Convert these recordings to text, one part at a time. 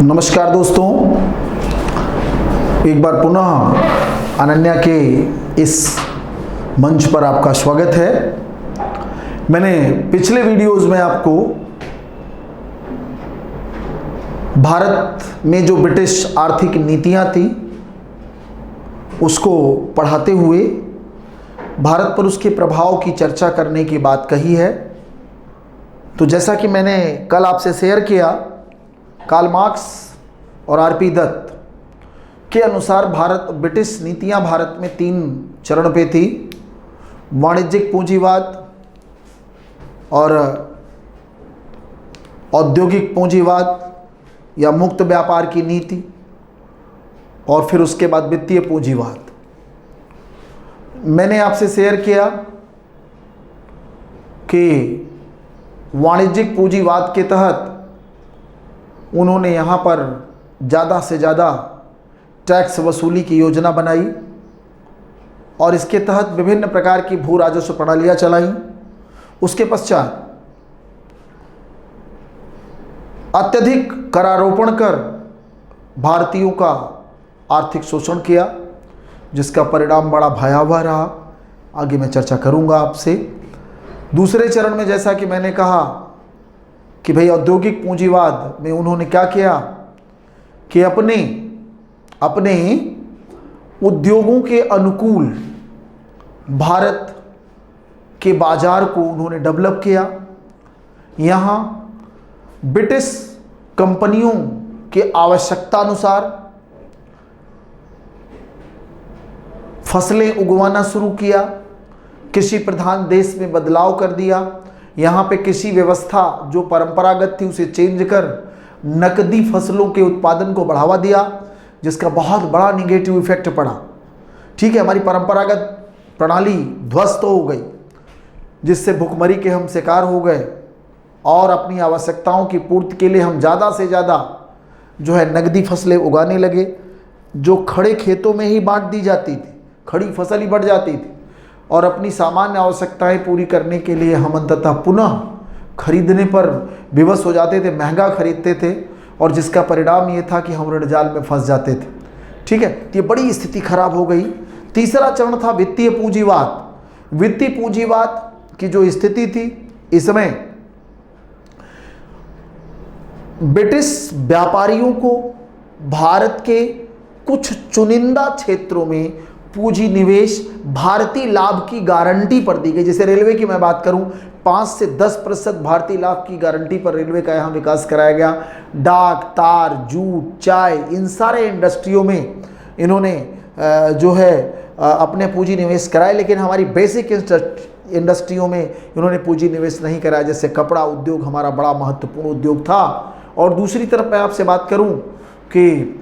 नमस्कार दोस्तों, एक बार पुनः अनन्या के इस मंच पर आपका स्वागत है। मैंने पिछले वीडियोस में आपको भारत में जो ब्रिटिश आर्थिक नीतियां थी उसको पढ़ाते हुए भारत पर उसके प्रभाव की चर्चा करने की बात कही है। तो जैसा कि मैंने कल आपसे शेयर किया, कार्ल मार्क्स और आरपी दत्त के अनुसार ब्रिटिश नीतियां भारत में 3 चरण पे थी। वाणिज्यिक पूंजीवाद और औद्योगिक पूंजीवाद या मुक्त व्यापार की नीति, और फिर उसके बाद वित्तीय पूंजीवाद। मैंने आपसे शेयर किया कि वाणिज्यिक पूंजीवाद के तहत उन्होंने यहाँ पर ज़्यादा से ज़्यादा टैक्स वसूली की योजना बनाई और इसके तहत विभिन्न प्रकार की भू राजस्व प्रणालियाँ चलाई। उसके पश्चात अत्यधिक करारोपण कर भारतीयों का आर्थिक शोषण किया, जिसका परिणाम बड़ा भयावह रहा। आगे मैं चर्चा करूँगा आपसे। दूसरे चरण में जैसा कि मैंने कहा कि भाई औद्योगिक पूंजीवाद में उन्होंने क्या किया कि अपने उद्योगों के अनुकूल भारत के बाजार को उन्होंने डेवलप किया। यहाँ ब्रिटिश कंपनियों के आवश्यकता अनुसार फसलें उगवाना शुरू किया, कृषि प्रधान देश में बदलाव कर दिया। यहाँ पे कृषि व्यवस्था जो परंपरागत थी उसे चेंज कर नकदी फसलों के उत्पादन को बढ़ावा दिया, जिसका बहुत बड़ा निगेटिव इफेक्ट पड़ा। ठीक है, हमारी परंपरागत प्रणाली ध्वस्त हो गई, जिससे भुखमरी के हम शिकार हो गए और अपनी आवश्यकताओं की पूर्ति के लिए हम ज़्यादा से ज़्यादा जो है नकदी फसलें उगाने लगे, जो खड़े खेतों में ही बांट दी जाती थी, खड़ी फसल ही बढ़ जाती थी, और अपनी सामान्य आवश्यकताएं पूरी करने के लिए हम अंततः पुनः खरीदने पर विवश हो जाते थे, महंगा खरीदते थे, और जिसका परिणाम ये था कि हम ऋण जाल में फंस जाते थे। ठीक है, तो ये बड़ी स्थिति खराब हो गई। तीसरा चरण था वित्तीय पूंजीवाद। वित्तीय पूंजीवाद की जो स्थिति थी, इसमें ब्रिटिश व्यापारियों को भारत के कुछ चुनिंदा क्षेत्रों में पूंजी निवेश भारतीय लाभ की गारंटी पर दी गई। जैसे रेलवे की मैं बात करूं, 5 से 10% भारतीय लाभ की गारंटी पर रेलवे का यहाँ विकास कराया गया। डाक, तार, जूट, चाय, इन सारे इंडस्ट्रियों में इन्होंने जो है अपने पूंजी निवेश कराए, लेकिन हमारी बेसिक इंडस्ट्रियों में इन्होंने पूंजी निवेश नहीं कराया। जैसे कपड़ा उद्योग हमारा बड़ा महत्वपूर्ण उद्योग था। और दूसरी तरफ मैं आपसे बात करूं कि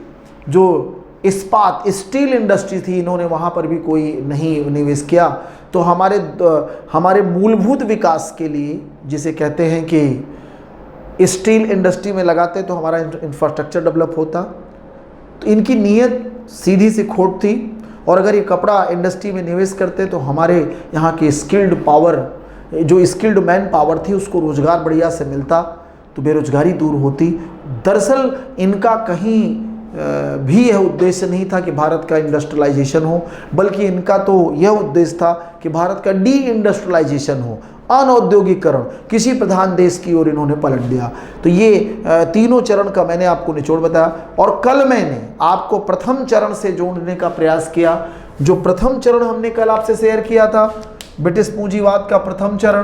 जो इस्पात, स्टील इंडस्ट्री थी, इन्होंने वहाँ पर भी कोई नहीं निवेश किया। तो हमारे मूलभूत विकास के लिए, जिसे कहते हैं कि स्टील इंडस्ट्री में लगाते तो हमारा इंफ्रास्ट्रक्चर डेवलप होता। तो इनकी नीयत सीधी सी खोट थी। और अगर ये कपड़ा इंडस्ट्री में निवेश करते तो हमारे यहाँ की स्किल्ड पावर, जो स्किल्ड मैन पावर थी, उसको रोज़गार बढ़िया से मिलता, तो बेरोजगारी दूर होती। दरअसल इनका कहीं भी यह उद्देश्य नहीं था कि भारत का इंडस्ट्रियलाइजेशन हो, बल्कि इनका तो यह उद्देश्य था कि भारत का डी इंडस्ट्रियलाइजेशन हो, अनौद्योगिकरण, किसी प्रधान देश की ओर इन्होंने पलट दिया। तो ये तीनों चरण का मैंने आपको निचोड़ बताया। और कल मैंने आपको प्रथम चरण से जोड़ने का प्रयास किया। जो प्रथम चरण हमने कल आपसे शेयर किया था, ब्रिटिश पूंजीवाद का प्रथम चरण,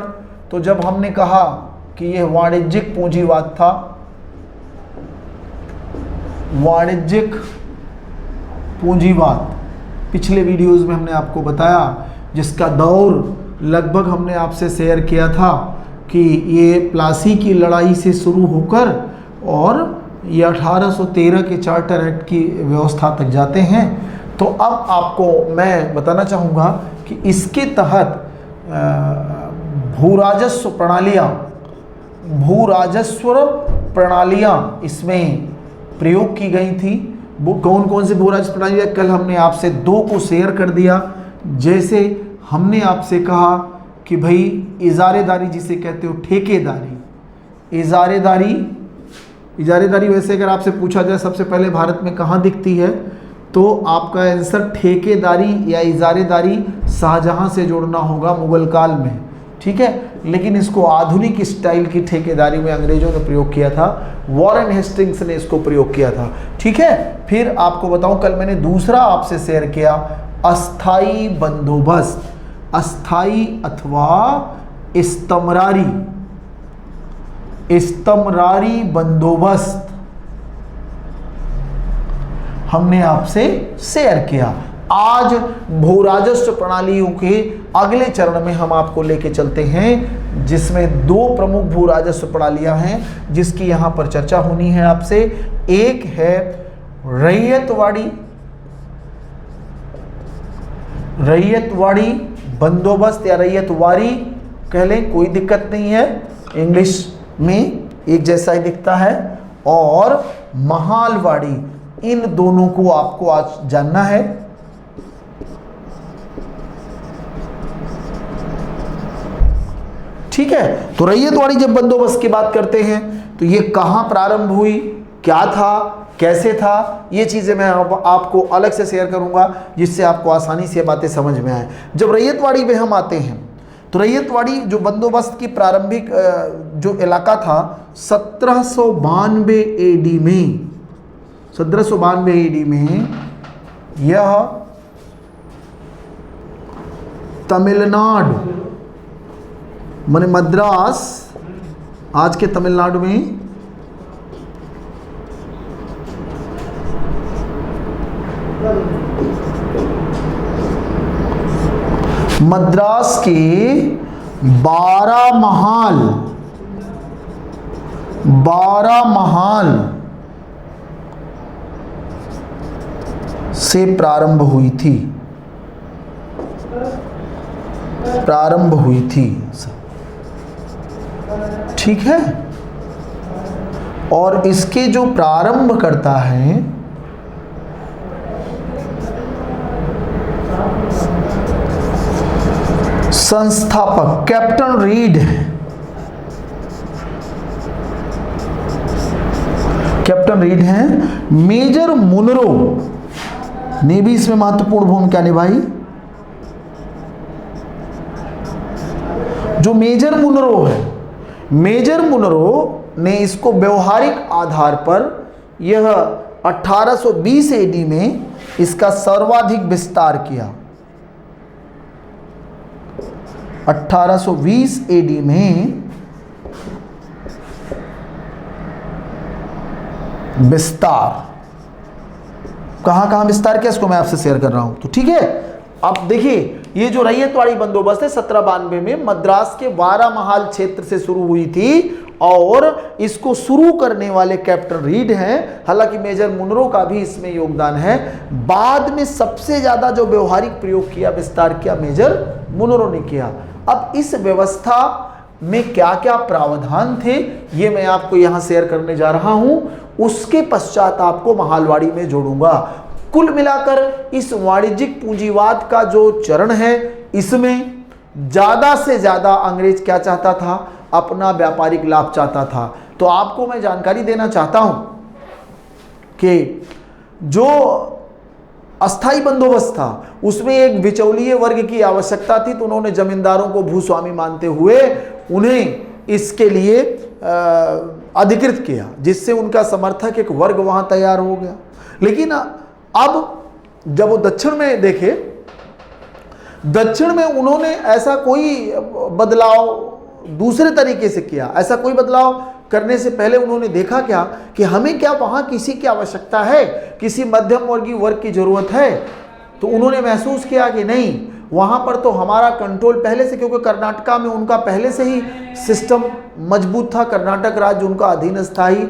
तो जब हमने कहा कि यह वाणिज्यिक पूंजीवाद था, वाणिज्यिक पूंजीवाद पिछले वीडियोस में हमने आपको बताया, जिसका दौर लगभग हमने आपसे शेयर किया था कि ये प्लासी की लड़ाई से शुरू होकर और ये 1813 के चार्टर एक्ट की व्यवस्था तक जाते हैं। तो अब आपको मैं बताना चाहूँगा कि इसके तहत भू राजस्व प्रणालियाँ इसमें प्रयोग की गई थी। वो कौन कौन से भू राजस्व प्रणालियाँ, कल हमने आपसे 2 को शेयर कर दिया। जैसे हमने आपसे कहा कि भाई इजारेदारी जिसे कहते हो ठेकेदारी, इजारेदारी इजारेदारी वैसे अगर आपसे पूछा जाए सबसे पहले भारत में कहाँ दिखती है, तो आपका आंसर ठेकेदारी या इजारेदारी शाहजहां से जोड़ना होगा मुगल काल में, ठीक है। लेकिन इसको आधुनिक स्टाइल की ठेकेदारी में अंग्रेजों ने प्रयोग किया था, वॉरेन हेस्टिंग्स ने इसको प्रयोग किया था, ठीक है। फिर आपको बताऊं, कल मैंने दूसरा आपसे शेयर किया, अस्थाई बंदोबस्त, अस्थाई अथवा इस्तमरारी बंदोबस्त हमने आपसे शेयर किया। आज भू-राजस्व प्रणालियों के अगले चरण में हम आपको लेके चलते हैं, जिसमें दो प्रमुख भू-राजस्व प्रणालियां हैं जिसकी यहां पर चर्चा होनी है आपसे। एक है रैयतवाड़ी बंदोबस्त या रैयतवारी कह लें, कोई दिक्कत नहीं है, इंग्लिश में एक जैसा ही दिखता है। और महालवाड़ी, इन दोनों को आपको आज जानना है। ठीक है, तो रैयतवाड़ी जब बंदोबस्त की बात करते हैं तो ये कहां प्रारंभ हुई, क्या था, कैसे था, ये चीजें मैं आपको अलग से शेयर करूंगा जिससे आपको आसानी से बातें समझ में आए। जब रैयतवाड़ी में हम आते हैं तो रैयतवाड़ी जो बंदोबस्त की प्रारंभिक जो इलाका था 1792 एडी में, 1792 एडी में यह तमिलनाडु माने मद्रास, आज के तमिलनाडु में मद्रास के बारामहाल से प्रारंभ हुई थी, ठीक है। और इसके जो प्रारंभ करता है संस्थापक कैप्टन रीड है। कैप्टन रीड हैं। मेजर मुनरो ने भी इसमें महत्वपूर्ण भूमिका निभाई। जो मेजर मुनरो है, मेजर मुनरो ने इसको व्यवहारिक आधार पर यह 1820 एडी में इसका सर्वाधिक विस्तार किया। 1820 एडी में विस्तार, कहां विस्तार किया इसको मैं आपसे शेयर कर रहा हूं, तो ठीक है। अब देखिए ये जो रैयतवाड़ी बंदोबस्त है 1792 में मद्रास के बारामहाल क्षेत्र से शुरू हुई थी और इसको शुरू करने वाले कैप्टन रीड हैं। हालांकि मेजर मुनरो का भी इसमें योगदान है। बाद में सबसे ज्यादा जो व्यवहारिक प्रयोग किया, विस्तार किया, मेजर मुनरो ने किया। अब इस व्यवस्था में क्या क्या प्रावधान थे ये मैं आपको यहां शेयर करने जा रहा हूं, उसके पश्चात आपको महालवाड़ी में जोड़ूंगा। कुल मिलाकर इस वाणिज्यिक पूंजीवाद का जो चरण है इसमें ज्यादा से ज्यादा अंग्रेज क्या चाहता था, अपना व्यापारिक लाभ चाहता था। तो आपको मैं जानकारी देना चाहता हूं कि जो अस्थाई बंदोबस्त था उसमें एक बिचौलिए वर्ग की आवश्यकता थी, तो उन्होंने जमींदारों को भूस्वामी मानते हुए उन्हें इसके लिए अधिकृत किया, जिससे उनका समर्थक एक वर्ग वहां तैयार हो गया। लेकिन अब जब वो दक्षिण में देखे, दक्षिण में उन्होंने ऐसा कोई बदलाव दूसरे तरीके से किया। ऐसा कोई बदलाव करने से पहले उन्होंने देखा क्या कि हमें क्या वहां किसी की आवश्यकता है, किसी मध्यम वर्गीय वर्ग की जरूरत है। तो उन्होंने महसूस किया कि नहीं, वहां पर तो हमारा कंट्रोल पहले से, क्योंकि कर्नाटका में उनका पहले से ही सिस्टम मजबूत था, कर्नाटक राज्य उनका अधीन स्थायी।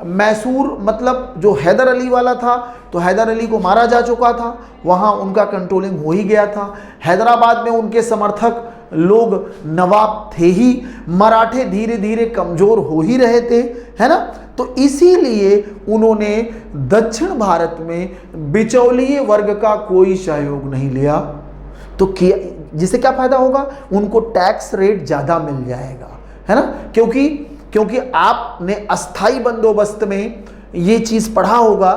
मैसूर मतलब जो हैदर अली वाला था, तो हैदर अली को मारा जा चुका था, वहाँ उनका कंट्रोलिंग हो ही गया था। हैदराबाद में उनके समर्थक लोग नवाब थे ही, मराठे धीरे धीरे कमज़ोर हो ही रहे थे, है ना। तो इसीलिए उन्होंने दक्षिण भारत में बिचौलिए वर्ग का कोई सहयोग नहीं लिया। तो किया, जिससे क्या फ़ायदा होगा, उनको टैक्स रेट ज़्यादा मिल जाएगा, है ना। क्योंकि क्योंकि आपने अस्थाई बंदोबस्त में ये चीज पढ़ा होगा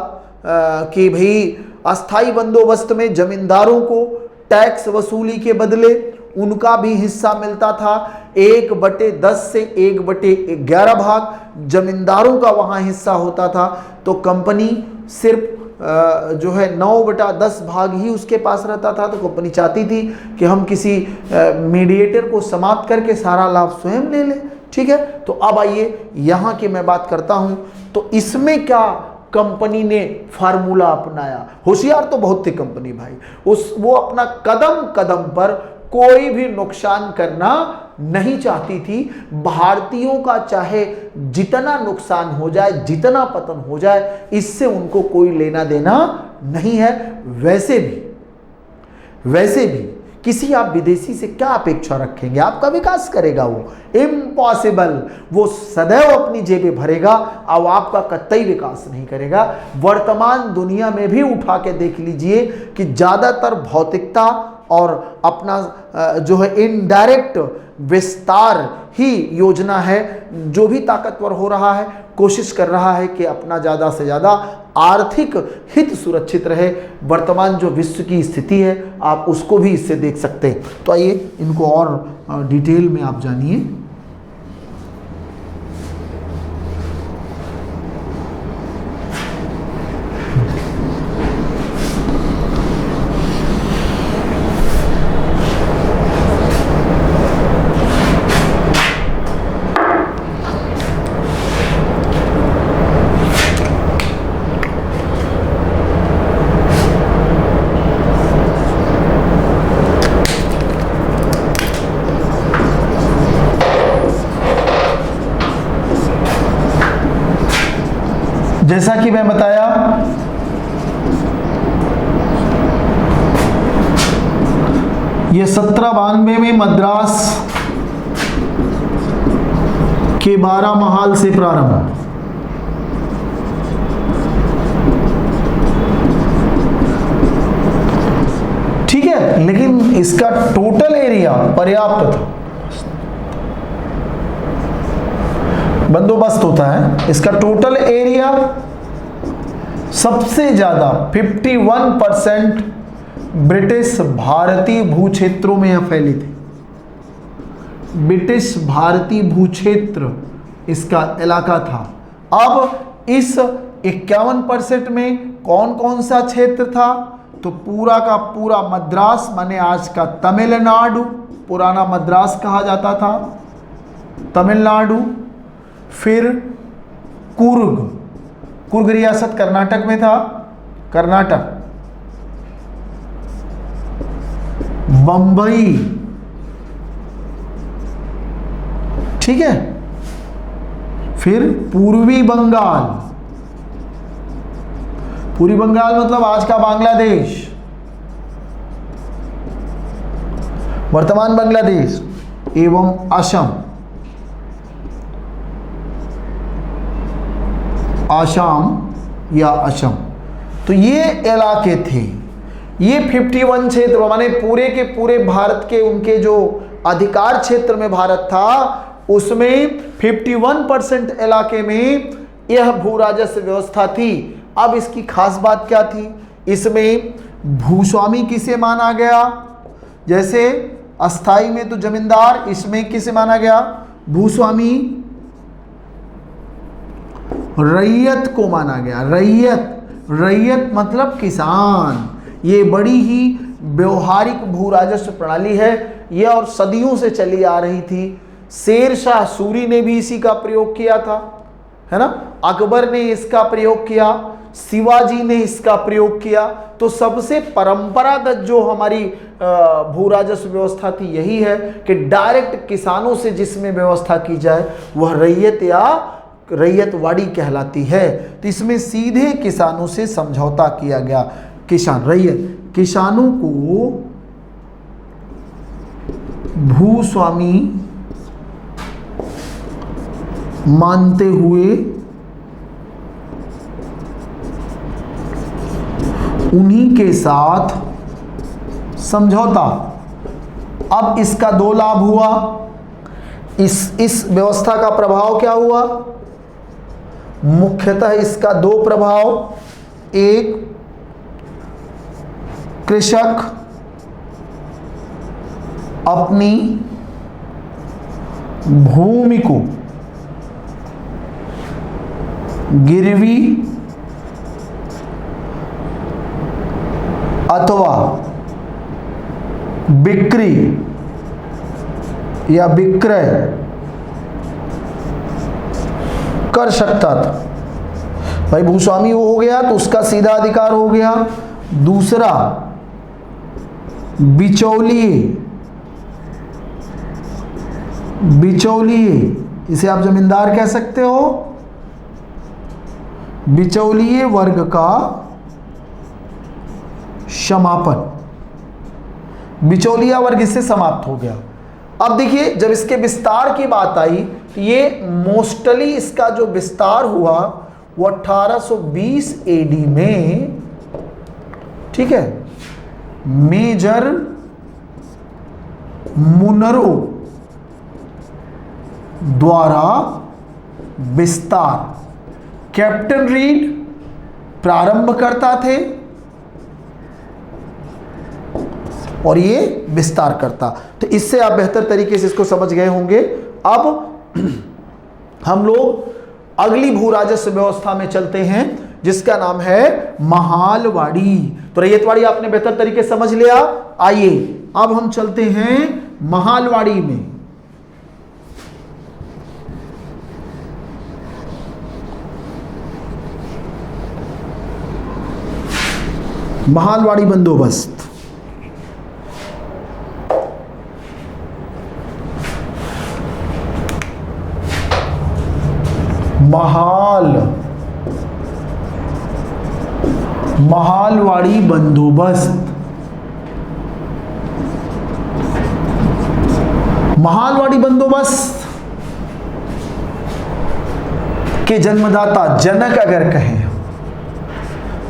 कि भाई अस्थाई बंदोबस्त में जमींदारों को टैक्स वसूली के बदले उनका भी हिस्सा मिलता था। 1/10 से 1/11 भाग जमींदारों का वहां हिस्सा होता था। तो कंपनी सिर्फ जो है 9/10 भाग ही उसके पास रहता था। तो कंपनी चाहती थी कि हम किसी मीडिएटर को समाप्त करके सारा लाभ स्वयं ले लें। ठीक है, तो अब आइए यहाँ की मैं बात करता हूँ। तो इसमें क्या कंपनी ने फार्मूला अपनाया? होशियार तो बहुत थी कंपनी भाई, वो अपना कदम कदम पर कोई भी नुकसान करना नहीं चाहती थी। भारतीयों का चाहे जितना नुकसान हो जाए, जितना पतन हो जाए, इससे उनको कोई लेना देना नहीं है। वैसे भी किसी आप विदेशी से क्या अपेक्षा रखेंगे? आपका विकास करेगा वो? इम्पॉसिबल। वो सदैव अपनी जेबें भरेगा और आपका कतई विकास नहीं करेगा। वर्तमान दुनिया में भी उठा के देख लीजिए कि ज़्यादातर भौतिकता और अपना जो है इनडायरेक्ट विस्तार ही योजना है। जो भी ताकतवर हो रहा है, कोशिश कर रहा है कि अपना ज़्यादा से ज़्यादा आर्थिक हित सुरक्षित रहे। वर्तमान जो विश्व की स्थिति है, आप उसको भी इससे देख सकते हैं। तो आइए इनको और डिटेल में आप जानिए। जैसा कि मैं बताया, ये 1792 में मद्रास के 12 महल से प्रारंभ, ठीक है, लेकिन इसका टोटल एरिया पर्याप्त था। बंदोबस्त होता है, इसका टोटल एरिया सबसे ज्यादा 51% ब्रिटिश भारतीय भूक्षेत्रों में यह फैली थी। ब्रिटिश भारतीय भूक्षेत्र इसका इलाका था। अब इस 51% में कौन कौन सा क्षेत्र था? तो पूरा का पूरा मद्रास, माने आज का तमिलनाडु, पुराना मद्रास कहा जाता था, तमिलनाडु। फिर कुर्ग रियासत कर्नाटक में था, कर्नाटक। बंबई, ठीक है। फिर पूर्वी बंगाल, पूर्वी बंगाल मतलब आज का बांग्लादेश, वर्तमान बांग्लादेश, एवं असम, आसाम या असम। तो ये इलाके थे। ये 51 क्षेत्र, माने पूरे के पूरे भारत के उनके जो अधिकार क्षेत्र में भारत था, उसमें 51% इलाके में यह भू राजस्व व्यवस्था थी। अब इसकी खास बात क्या थी? इसमें भूस्वामी किसे माना गया? जैसे अस्थाई में तो जमींदार, इसमें किसे माना गया? भूस्वामी। रैयत को माना गया। रैयत मतलब किसान। ये बड़ी ही व्यवहारिक भू राजस्व प्रणाली है, यह और सदियों से चली आ रही थी। शेरशाह सूरी ने भी इसी का प्रयोग किया था, है ना। अकबर ने इसका प्रयोग किया, शिवाजी ने इसका प्रयोग किया। तो सबसे परंपरागत जो हमारी भू राजस्व व्यवस्था थी यही है कि डायरेक्ट किसानों से जिसमें व्यवस्था की जाए वह रैयत या रैयतवाड़ी कहलाती है। तो इसमें सीधे किसानों से समझौता किया गया। रैयत किसानों को भूस्वामी मानते हुए उन्हीं के साथ समझौता। अब इसका दो लाभ हुआ। इस व्यवस्था का प्रभाव क्या हुआ? मुख्यतः इसका दो प्रभाव, एक कृषक अपनी भूमि को गिरवी अथवा बिक्री या विक्रय कर सकता था। भाई भूस्वामी वो हो गया तो उसका सीधा अधिकार हो गया। दूसरा, बिचौलिए, इसे आप जमींदार कह सकते हो। बिचौलिए वर्ग का समापन, बिचौलिया वर्ग इससे समाप्त हो गया। अब देखिए, जब इसके विस्तार की बात आई तो ये मोस्टली इसका जो विस्तार हुआ वो 1820 एडी में, ठीक है, मेजर मुनरो द्वारा विस्तार, कैप्टन रीड प्रारंभ करता थे और ये विस्तार करता। तो इससे आप बेहतर तरीके से इसको समझ गए होंगे। अब हम लोग अगली भू राजस्व व्यवस्था में चलते हैं जिसका नाम है महालवाड़ी। तो रैयतवाड़ी आपने बेहतर तरीके से समझ लिया। आइए अब हम चलते हैं महालवाड़ी में। महालवाड़ी बंदोबस्त, महालवाड़ी बंदोबस्त। महालवाड़ी बंदोबस्त के जन्मदाता, जनक अगर कहें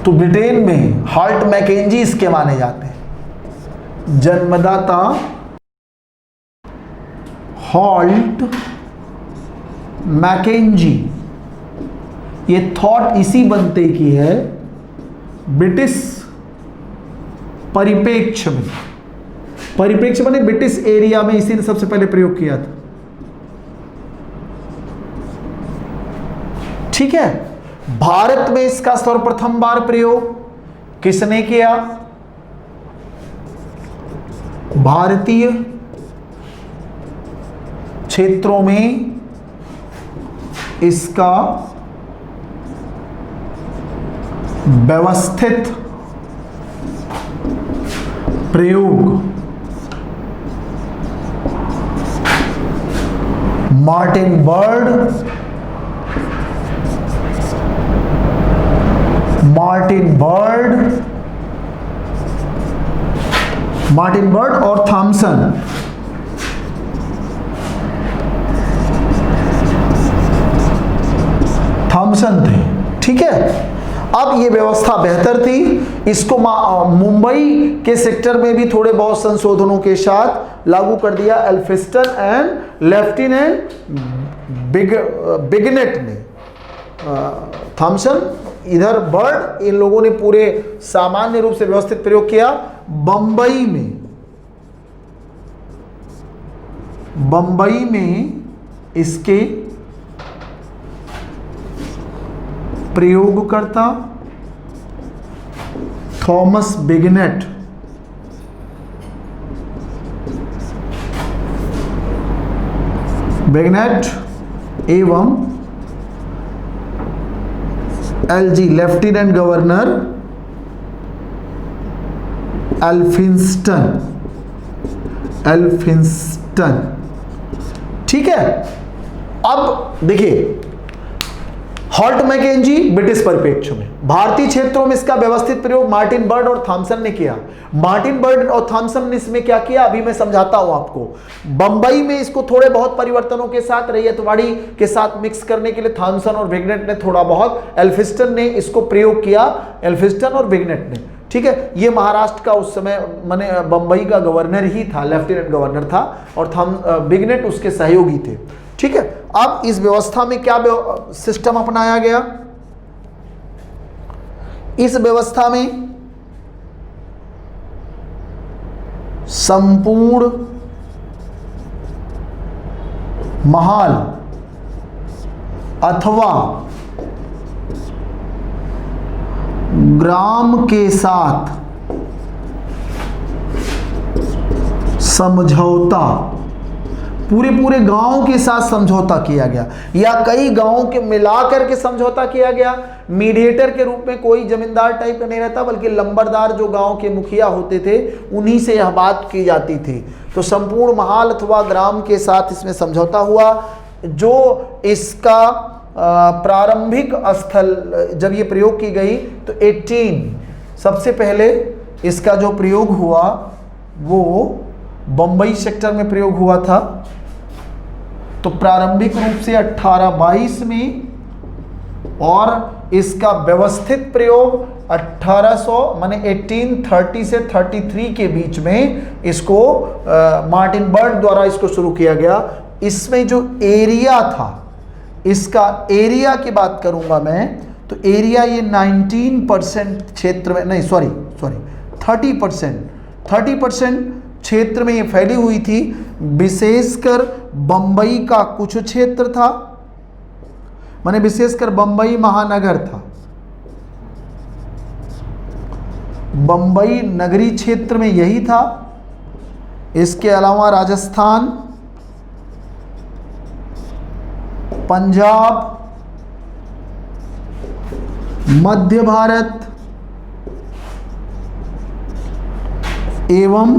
तो ब्रिटेन में हॉल्ट मैकेंजी इसके माने जाते हैं। जन्मदाता हॉल्ट मैकेंजी। ये थॉट इसी बनते की है ब्रिटिश परिप्रेक्ष्य में। परिप्रेक्ष्य माने ब्रिटिश एरिया में इसी ने सबसे पहले प्रयोग किया था। ठीक है, भारत में इसका सर्वप्रथम बार प्रयोग किसने किया? भारतीय क्षेत्रों में इसका व्यवस्थित प्रयोग मार्टिन बर्ड, और थॉमसन थे। ठीक है, अब ये व्यवस्था बेहतर थी। इसको मुंबई के सेक्टर में भी थोड़े बहुत संशोधनों के साथ लागू कर दिया एल्फिंस्टन एंड लेफ्टिनेंट बिगनेट ने। थॉमसन, इधर बर्ड, इन लोगों ने पूरे सामान्य रूप से व्यवस्थित प्रयोग किया। बंबई में इसके प्रयोगकर्ता थॉमस बिगनेट एवं एलजी लेफ्टिनेंट गवर्नर एल्फिंस्टन। ठीक है, अब देखिए, हॉल्ट मैकेंजी ब्रिटिश परिप्रेक्ष्य में, भारतीय क्षेत्रों में इसका व्यवस्थित प्रयोग मार्टिन बर्ड और थॉमसन ने किया। मार्टिन बर्ड और थॉमसन ने इसमें क्या किया अभी मैं समझाता हूं आपको। बंबई में इसको थोड़े बहुत परिवर्तनों के साथ रैयतवाड़ी के साथ मिक्स करने के लिए थॉमसन और बिगनेट ने थोड़ा बहुत, एल्फिंस्टन ने इसको प्रयोग किया, एल्फिंस्टन और बिगनेट ने। ठीक है, ये महाराष्ट्र का उस समय माने बंबई का गवर्नर ही था, लेफ्टिनेंट गवर्नर था, और बिगनेट उसके सहयोगी थे। ठीक है, अब इस व्यवस्था में क्या सिस्टम अपनाया गया? इस व्यवस्था में संपूर्ण महाल अथवा ग्राम के साथ समझौता, पूरे गांव के साथ समझौता किया गया, या कई गांवों के मिलाकर के समझौता किया गया। मीडिएटर के रूप में कोई जमींदार टाइप का नहीं रहता, बल्कि लंबरदार जो गांव के मुखिया होते थे उन्हीं से यह बात की जाती थी। तो संपूर्ण महाल अथवा ग्राम के साथ इसमें समझौता हुआ। जो इसका प्रारंभिक स्थल, जब ये प्रयोग की गई तो 18 सबसे पहले इसका जो प्रयोग हुआ वो बंबई सेक्टर में प्रयोग हुआ था। तो प्रारंभिक रूप से 1822 में, और इसका व्यवस्थित प्रयोग 1800 माने 1830 से 33 के बीच में इसको मार्टिन बर्ड द्वारा इसको शुरू किया गया। इसमें जो एरिया था, इसका एरिया की बात करूंगा मैं, तो एरिया ये 19% क्षेत्र में, नहीं सॉरी 30% क्षेत्र में ये फैली हुई थी। विशेषकर बंबई का कुछ क्षेत्र था, माने विशेषकर बंबई महानगर था, बंबई नगरी क्षेत्र में यही था। इसके अलावा राजस्थान, पंजाब, मध्य भारत एवं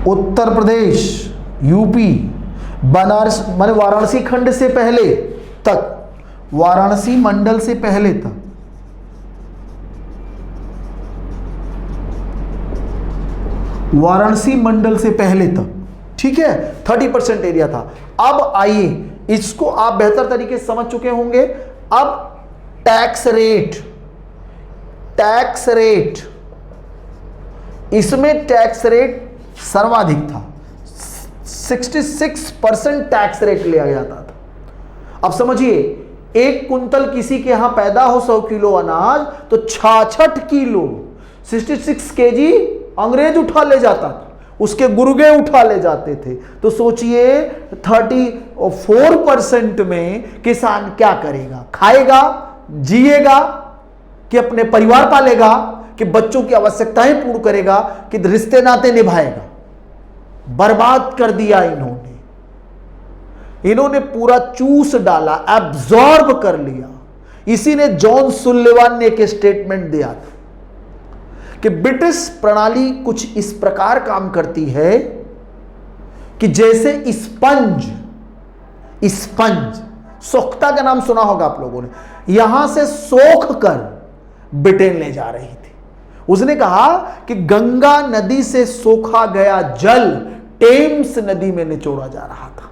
उत्तर प्रदेश, यूपी, बनारस माने वाराणसी खंड से पहले तक, वाराणसी मंडल से पहले तक, वाराणसी मंडल से पहले तक, ठीक है, 30% एरिया था। अब आइए, इसको आप बेहतर तरीके से समझ चुके होंगे। अब टैक्स रेट, इसमें टैक्स रेट सर्वाधिक था, 66% टैक्स रेट लिया जाता था। अब समझिए, 1 कुंतल किसी के यहां पैदा हो 100 किलो अनाज, तो 66 किलो 66 केजी अंग्रेज उठा ले जाता था, उसके गुर्गे उठा ले जाते थे। तो सोचिए 34% में किसान क्या करेगा? खाएगा, जिएगा, कि अपने परिवार पालेगा, कि बच्चों की आवश्यकताएं पूर्ण करेगा, कि रिश्ते नाते निभाएगा? बर्बाद कर दिया इन्होंने पूरा चूस डाला, एब्जॉर्ब कर लिया। इसी ने जॉन सुल्लिवान ने एक स्टेटमेंट दिया था कि ब्रिटिश प्रणाली कुछ इस प्रकार काम करती है कि जैसे स्पंज, सोखता का नाम सुना होगा आप लोगों ने, यहां से सोख कर ब्रिटेन ले जा रही थी। उसने कहा कि गंगा नदी से सोखा गया जल टेम्स नदी में निचोड़ा जा रहा था।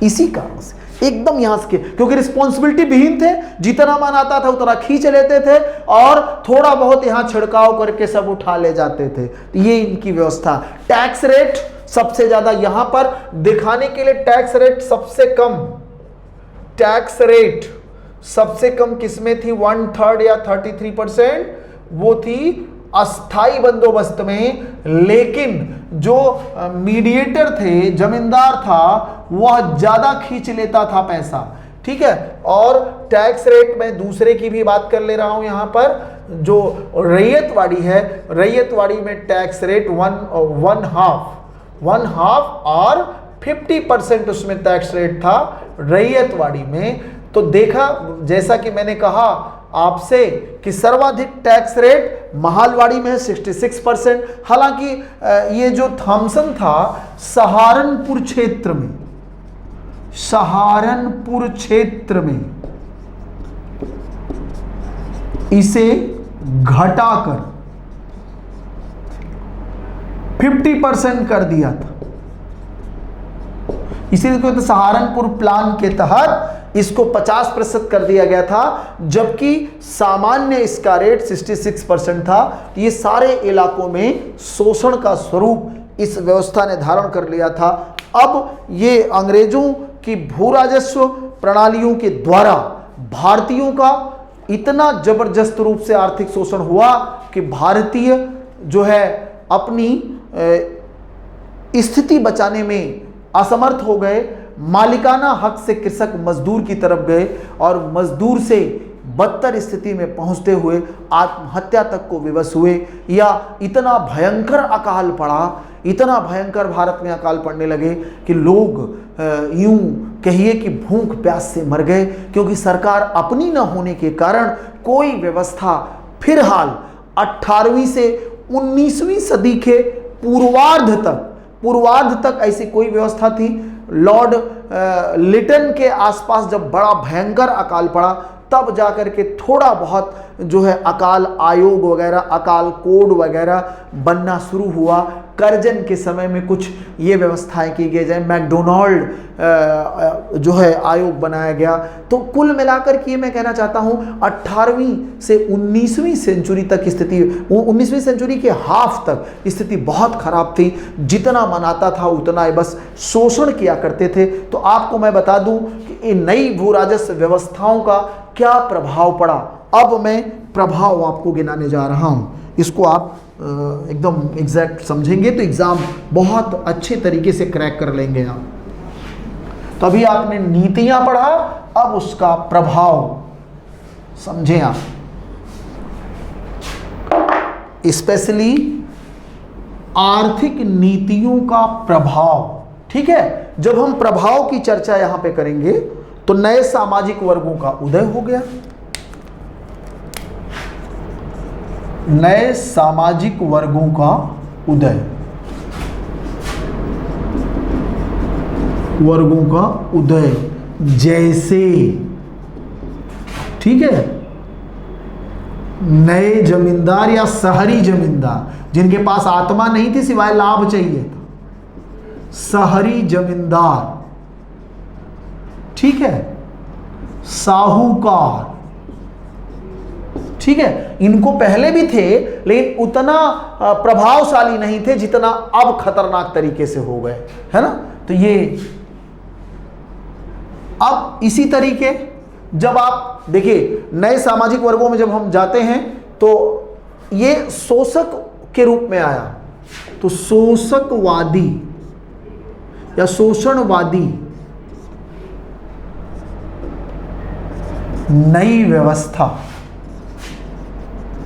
इसी कारण से एकदम यहां से, क्योंकि रिस्पॉन्सिबिलिटी विहीन थे, जितना मन आता था उतना खींच लेते थे और थोड़ा बहुत यहां छिड़काव करके सब उठा ले जाते थे। तो ये इनकी व्यवस्था। टैक्स रेट सबसे ज्यादा यहां पर दिखाने के लिए, टैक्स रेट सबसे कम किसमें थी? 1/3 या 33%, वो थी अस्थाई बंदोबस्त में। लेकिन जो मीडिएटर थे, जमींदार था, वह ज्यादा खींच लेता था पैसा, ठीक है। और टैक्स रेट में दूसरे की भी बात कर ले रहा हूं यहां पर, जो रैयतवाड़ी है, रैयतवाड़ी में टैक्स रेट वन हाफ और 50% उसमें टैक्स रेट था रैयतवाड़ी में। तो देखा, जैसा कि मैंने कहा आपसे कि सर्वाधिक टैक्स रेट महालवाड़ी में है 66%। हालांकि ये जो थॉमसन था सहारनपुर क्षेत्र में इसे घटाकर 50% कर दिया था। इसीलिए तो सहारनपुर प्लान के तहत इसको 50% कर दिया गया था, जबकि सामान्य इसका रेट 66% था। ये सारे इलाकों में शोषण का स्वरूप इस व्यवस्था ने धारण कर लिया था। अब ये अंग्रेजों की भू राजस्व प्रणालियों के द्वारा भारतीयों का इतना जबरदस्त रूप से आर्थिक शोषण हुआ कि भारतीय जो है अपनी स्थिति बचाने में असमर्थ हो गए। मालिकाना हक से कृषक मजदूर की तरफ गए और मजदूर से बदतर स्थिति में पहुंचते हुए आत्महत्या तक को विवश हुए, या इतना भयंकर अकाल पड़ा, इतना भयंकर भारत में अकाल पड़ने लगे कि लोग यूं कहिए कि भूख प्यास से मर गए, क्योंकि सरकार अपनी न होने के कारण कोई व्यवस्था फिलहाल 18वीं से 19वीं सदी के पूर्वार्ध तक ऐसी कोई व्यवस्था थी। लॉर्ड लिटन के आसपास जब बड़ा भयंकर अकाल पड़ा, तब जाकर के थोड़ा बहुत जो है अकाल आयोग वगैरह, अकाल कोड वगैरह बनना शुरू हुआ। कर्जन के समय में कुछ ये व्यवस्थाएं की गई, जैसे मैकडोनाल्ड जो है आयोग बनाया गया। तो कुल मिलाकर के मैं कहना चाहता हूँ 18वीं से 19वीं सेंचुरी तक स्थिति, 19वीं सेंचुरी के हाफ तक स्थिति बहुत खराब थी। जितना मनाता था उतना बस शोषण किया करते थे। तो आपको मैं बता दूं कि इन नई भू राजस्व व्यवस्थाओं का क्या प्रभाव पड़ा। अब मैं प्रभाव आपको गिनाने जा रहा हूं, इसको आप एकदम एग्जैक्ट समझेंगे तो एग्जाम बहुत अच्छे तरीके से क्रैक कर लेंगे आप। तो अभी आपने नीतियां पढ़ा, अब उसका प्रभाव समझें आप, स्पेशली आर्थिक नीतियों का प्रभाव। ठीक है, जब हम प्रभाव की चर्चा यहां पे करेंगे तो नए सामाजिक वर्गों का उदय हो गया, नए सामाजिक वर्गों का उदय, वर्गों का उदय, जैसे ठीक है नए जमींदार या शहरी जमींदार, जिनके पास आत्मा नहीं थी सिवाय लाभ चाहिए था, शहरी जमींदार, ठीक है, साहूकार, ठीक है, इनको पहले भी थे लेकिन उतना प्रभावशाली नहीं थे जितना अब खतरनाक तरीके से हो गए, है ना। तो ये अब इसी तरीके जब आप देखिए नए सामाजिक वर्गों में जब हम जाते हैं तो ये शोषक के रूप में आया, तो शोषकवादी या शोषणवादी नई व्यवस्था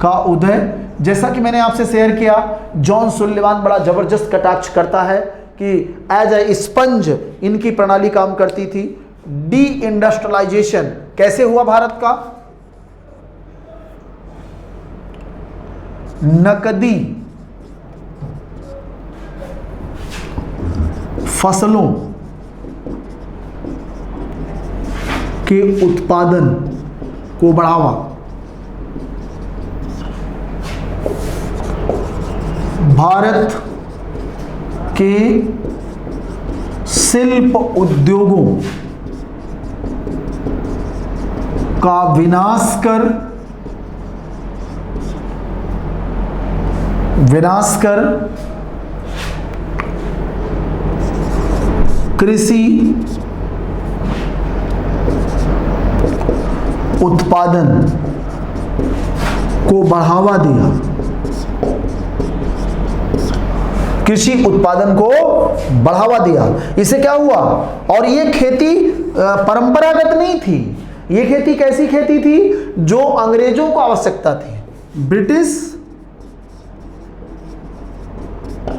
का उदय। जैसा कि मैंने आपसे शेयर किया, जॉन सुलिवान बड़ा जबरदस्त कटाक्ष करता है कि एज ए स्पंज इनकी प्रणाली काम करती थी। डी इंडस्ट्रियलाइजेशन कैसे हुआ भारत का? नकदी फसलों के उत्पादन को बढ़ावा, भारत के शिल्प उद्योगों का विनाश कर कृषि उत्पादन को बढ़ावा दिया, कृषि उत्पादन को बढ़ावा दिया। इससे क्या हुआ? और ये खेती परंपरागत नहीं थी, ये खेती कैसी खेती थी? जो अंग्रेजों को आवश्यकता थी, ब्रिटिश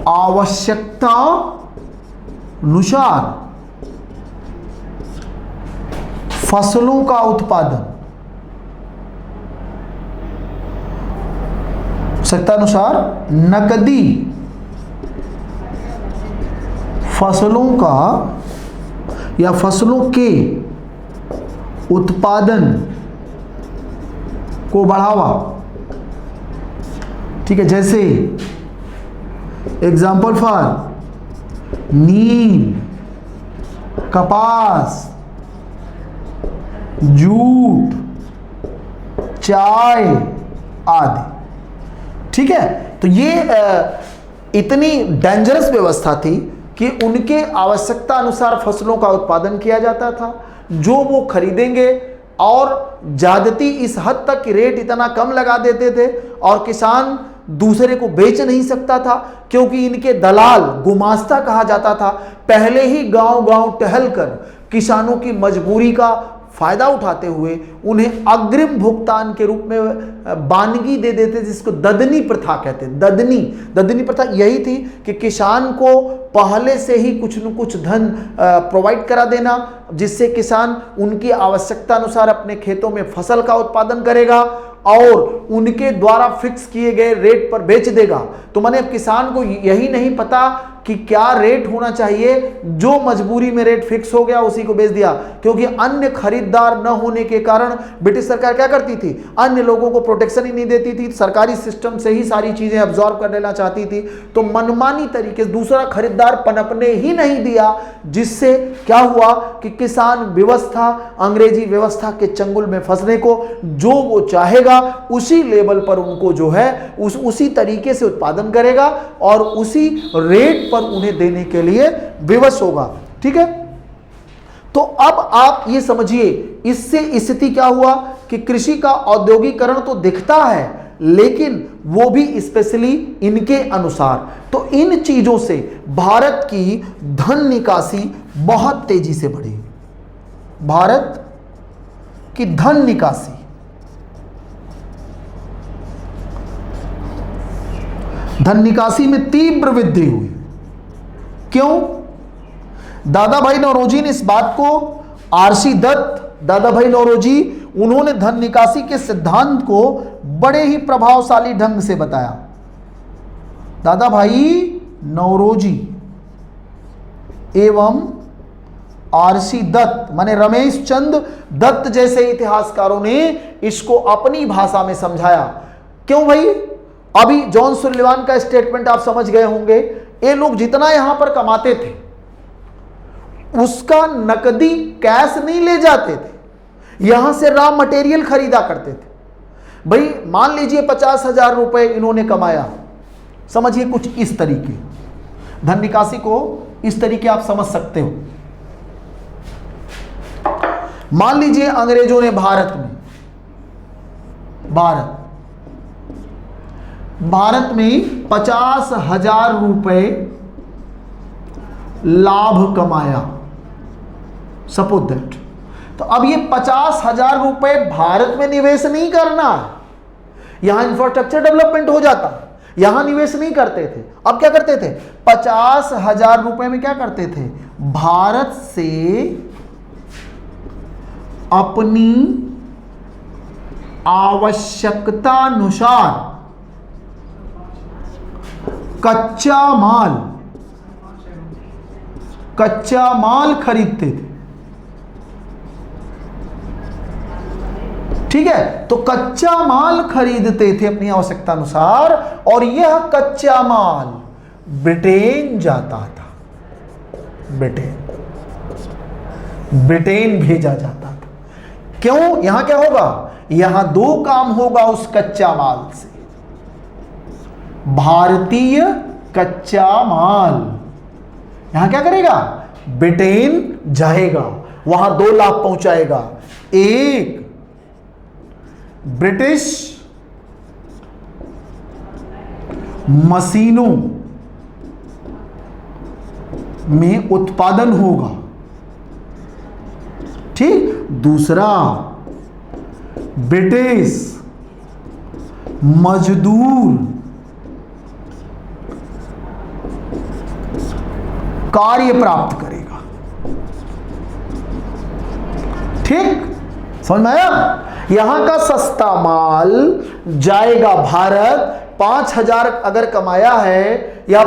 आवश्यकता अनुसार फसलों का उत्पादन, आवश्यकतानुसार नकदी फसलों का या फसलों के उत्पादन को बढ़ावा। ठीक है, जैसे एग्जाम्पल फॉर नील, कपास, जूट, चाय आदि। ठीक है, तो ये इतनी डेंजरस व्यवस्था थी कि उनके आवश्यकता अनुसार फसलों का उत्पादन किया जाता था, जो वो खरीदेंगे और ज्यादती इस हद तक कि रेट इतना कम लगा देते थे और किसान दूसरे को बेच नहीं सकता था, क्योंकि इनके दलाल, गुमास्ता कहा जाता था, पहले ही गांव-गांव टहलकर किसानों की मजबूरी का फायदा उठाते हुए उन्हें अग्रिम भुगतान के रूप में बानगी दे देते, जिसको ददनी प्रथा कहते हैं। ददनी प्रथा यही थी कि किसान को पहले से ही कुछ न कुछ धन प्रोवाइड करा देना, जिससे किसान उनकी आवश्यकता अनुसार अपने खेतों में फसल का उत्पादन करेगा और उनके द्वारा फिक्स किए गए रेट पर बेच देगा। तो मैंने अब किसान को यही नहीं पता कि क्या रेट होना चाहिए, जो मजबूरी में रेट फिक्स हो गया उसी को बेच दिया, क्योंकि अन्य खरीदार न होने के कारण ब्रिटिश सरकार क्या करती थी, अन्य लोगों को प्रोटेक्शन ही नहीं देती थी, सरकारी सिस्टम से ही सारी चीजें अब्जॉर्ब कर लेना चाहती थी। तो मनमानी तरीके से दूसरा खरीदार पनपने ही नहीं दिया, जिससे क्या हुआ कि किसान व्यवस्था, अंग्रेजी व्यवस्था के चंगुल में फंसने को, जो वो चाहेगा उसी लेवल पर उनको जो है उसी तरीके से उत्पादन करेगा और उसी रेट पर उन्हें देने के लिए विवश होगा। ठीक है, तो अब आप ये समझिए, इससे स्थिति क्या हुआ कि कृषि का औद्योगिकरण तो दिखता है, लेकिन वो भी स्पेशली इनके अनुसार। तो इन चीजों से भारत की धन निकासी बहुत तेजी से बढ़ी। भारत की धन निकासी, धन निकासी में तीव्र वृद्धि हुई। क्यों? दादा भाई नौरोजी ने इस बात को, आरसी दत्त, दादा भाई नौरोजी, उन्होंने धन निकासी के सिद्धांत को बड़े ही प्रभावशाली ढंग से बताया। दादा भाई नौरोजी एवं आरसी दत्त, माने रमेश चंद दत्त जैसे इतिहासकारों ने इसको अपनी भाषा में समझाया। क्यों भाई? अभी जॉन सुलिवान का स्टेटमेंट आप समझ गए होंगे, ये लोग जितना यहां पर कमाते थे उसका नकदी कैश नहीं ले जाते थे, यहां से रॉ मटेरियल खरीदा करते थे। भाई मान लीजिए 50,000 रुपए इन्होंने कमाया, समझिए कुछ इस तरीके, धन निकासी को इस तरीके आप समझ सकते हो। मान लीजिए अंग्रेजों ने भारत में 50,000 रुपए लाभ कमाया, सपोज दैट। तो अब ये 50,000 रुपए भारत में निवेश नहीं करना, यहां इंफ्रास्ट्रक्चर डेवलपमेंट हो जाता, यहां निवेश नहीं करते थे। अब क्या करते थे? 50,000 रुपए में क्या करते थे? भारत से अपनी आवश्यकता अनुसार कच्चा माल खरीदते थे। ठीक है, तो कच्चा माल खरीदते थे अपनी आवश्यकता अनुसार, और यह कच्चा माल ब्रिटेन जाता था, ब्रिटेन भेजा जाता था। क्यों? यहां क्या होगा? यहां दो काम होगा उस कच्चा माल से। भारतीय कच्चा माल यहां क्या करेगा? ब्रिटेन जाएगा, वहां दो लाभ पहुंचाएगा। एक, ब्रिटिश मशीनों में उत्पादन होगा, ठीक। दूसरा, ब्रिटिश मजदूर कार्य प्राप्त करेगा, ठीक, समझ में आया? यहां का सस्ता माल जाएगा भारत, 5,000 अगर कमाया है, या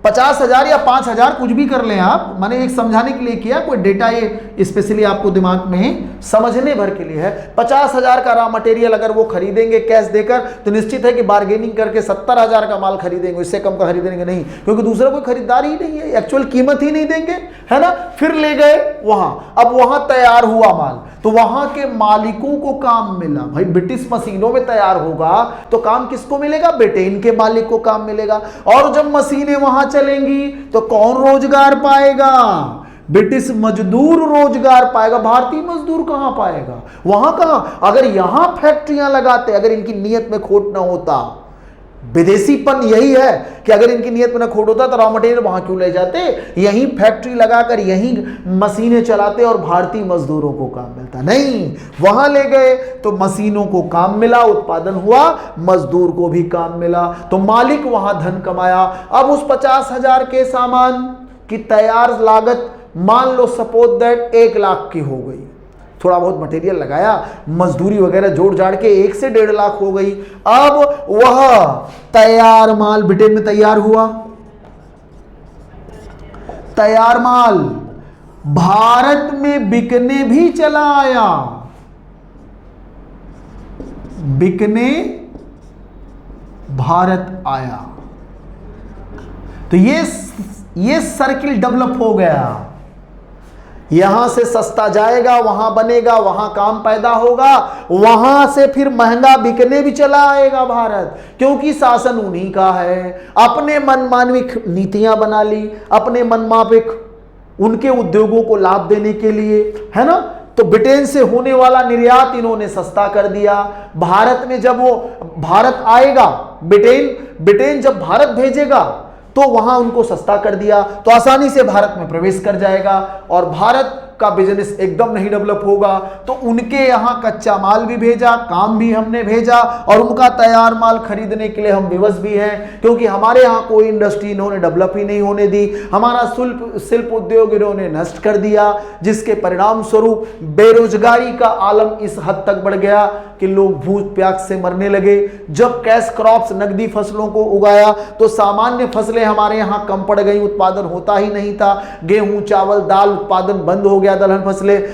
50,000 या 5,000 कुछ भी कर लें आप, मैंने एक समझाने के लिए किया, कोई डेटा ये स्पेशली आपको दिमाग में समझने भर के लिए है। 50,000 का रॉ मटेरियल अगर वो खरीदेंगे कैश देकर, तो निश्चित है कि बार्गेनिंग करके 70,000 का माल खरीदेंगे, इससे कम का खरीदेंगे नहीं, क्योंकि दूसरा कोई खरीदार ही नहीं है, एक्चुअल कीमत ही नहीं देंगे, है ना। फिर ले गए वहां, अब वहां तैयार हुआ माल तो वहां के मालिकों को काम मिला। भाई ब्रिटिश मशीनों में तैयार होगा तो काम किसको मिलेगा? ब्रिटेन के मालिक को काम मिलेगा। और जब मशीनें वहां चलेंगी तो कौन रोजगार पाएगा? ब्रिटिश मजदूर रोजगार पाएगा, भारतीय मजदूर कहां पाएगा? वहां कहां? अगर यहां फैक्ट्रियां लगाते, अगर इनकी नीयत में खोट ना होता, विदेशीपन यही है कि अगर इनकी नीयत में ना खोट होता तो रॉ मटेरियल वहां क्यों ले जाते? यहीं फैक्ट्री लगाकर यहीं मशीनें चलाते और भारतीय मजदूरों को काम मिलता। नहीं, वहां ले गए तो मशीनों को काम मिला, उत्पादन हुआ, मजदूर को भी काम मिला, तो मालिक वहां धन कमाया। अब उस 50,000 के सामान की तैयार लागत मान लो सपोज दैट 1 लाख की हो गई। थोड़ा बहुत मटेरियल लगाया, मजदूरी वगैरह जोड़ जाड़ के 1 से 1.5 लाख हो गई। अब वह तैयार माल ब्रिटेन में तैयार हुआ, तैयार माल भारत में बिकने भी चला आया, बिकने भारत आया। तो ये सर्किल डेवलप हो गया। यहां से सस्ता जाएगा, वहां बनेगा, वहां काम पैदा होगा, वहां से फिर महंगा बिकने भी चला आएगा भारत, क्योंकि शासन उन्हीं का है। अपने मनमानी नीतियां बना ली, अपने मनमाफिक उनके उद्योगों को लाभ देने के लिए, है ना। तो ब्रिटेन से होने वाला निर्यात इन्होंने सस्ता कर दिया। भारत में जब वो भारत आएगा, ब्रिटेन जब भारत भेजेगा तो वहां उनको सस्ता कर दिया, तो आसानी से भारत में प्रवेश कर जाएगा और भारत का बिजनेस एकदम नहीं डेवलप होगा। तो उनके यहां कच्चा माल भी भेजा, काम भी हमने भेजा, और उनका तैयार माल खरीदने के लिए हम विवश भी हैं, क्योंकि हमारे यहां कोई इंडस्ट्री इन्होंने डेवलप ही नहीं होने दी। हमारा शिल्प उद्योग इन्होंने नष्ट कर दिया, जिसके परिणाम स्वरूप बेरोजगारी का आलम इस हद तक बढ़ गया कि लोग भूख प्यास से मरने लगे। जब कैश क्रॉप्स नकदी फसलों को उगाया तो सामान्य फसलें हमारे यहां कम पड़ गई, उत्पादन होता ही नहीं था। गेहूं, चावल, दाल उत्पादन बंद हो गया, दलहन फसलें,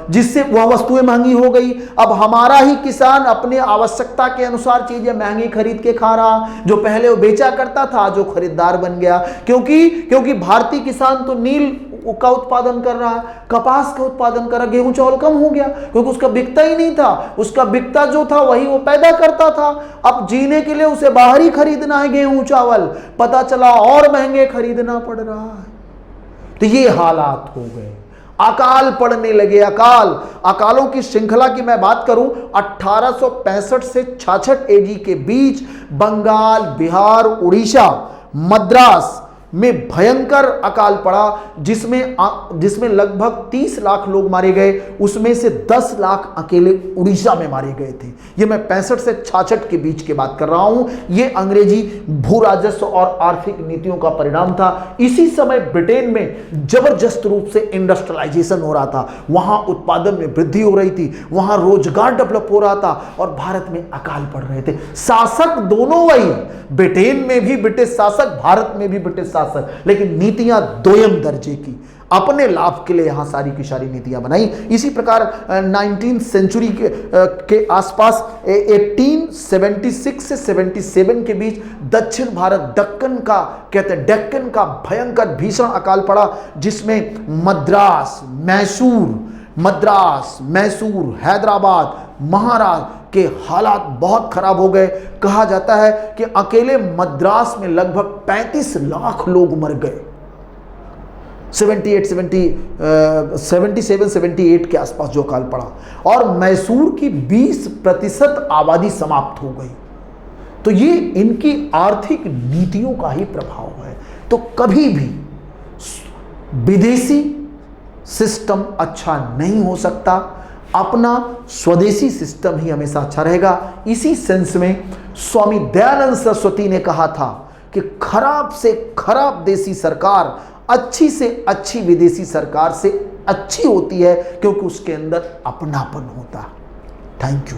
जिससे वह वस्तुएं महंगी हो गई। अब हमारा ही किसान अपने आवश्यकता के अनुसार चीजें महंगी खरीद के खा रहा। जो पहले वो बेचा करता था, जो खरीदार बन गया, क्योंकि भारतीय किसान तो नील का उत्पादन कर रहा है, कपास का उत्पादन कर रहा, गेहूं चावल कम हो गया क्योंकि उसका बिकता ही नहीं था। उसका बिकता जो था वही वो पैदा करता था। अब जीने के लिए उसे बाहर ही खरीदना है गेहूं चावल, पता चला और महंगे खरीदना पड़ रहा है। तो ये हालात हो गए, अकाल पड़ने लगे। अकालों की श्रृंखला की मैं बात करूं, 1865 से 66 एडी के बीच बंगाल, बिहार, उड़ीसा, मद्रास में भयंकर अकाल पड़ा, जिसमें लगभग 30 लाख लोग मारे गए। उसमें से 10 लाख अकेले उड़ीसा में मारे गए थे। ये मैं 65 से 66 के बीच की बात कर रहा हूं। ये अंग्रेजी भू राजस्व और आर्थिक नीतियों का परिणाम था। इसी समय ब्रिटेन में जबरदस्त रूप से इंडस्ट्रियलाइजेशन हो रहा था, वहां उत्पादन में वृद्धि हो रही थी, वहां रोजगार डेवलप हो रहा था और भारत में अकाल पड़ रहे थे। शासक दोनों वही, ब्रिटेन में भी ब्रिटिश शासक, भारत में भी ब्रिटिश शासक, लेकिन नीतियां दोयम दर्जे की, अपने लाभ के लिए यहां सारी की सारी नीतियां बनाई। इसी प्रकार 19th सेंचुरी के आसपास 1876 से 77 के बीच दक्षिण भारत, डेक्कन का भयंकर भीषण अकाल पड़ा, जिसमें मद्रास, मैसूर, हैदराबाद, महाराष्ट्र के हालात बहुत खराब हो गए। कहा जाता है कि अकेले मद्रास में लगभग 35 लाख लोग मर गए 77-78 के आसपास जो अकाल पड़ा, और मैसूर की 20% आबादी समाप्त हो गई। तो ये इनकी आर्थिक नीतियों का ही प्रभाव है। तो कभी भी विदेशी सिस्टम अच्छा नहीं हो सकता, अपना स्वदेशी सिस्टम ही हमेशा अच्छा रहेगा। इसी सेंस में स्वामी दयानंद सरस्वती ने कहा था कि खराब से खराब देसी सरकार अच्छी से अच्छी विदेशी सरकार से अच्छी होती है, क्योंकि उसके अंदर अपनापन होता है। Thank you.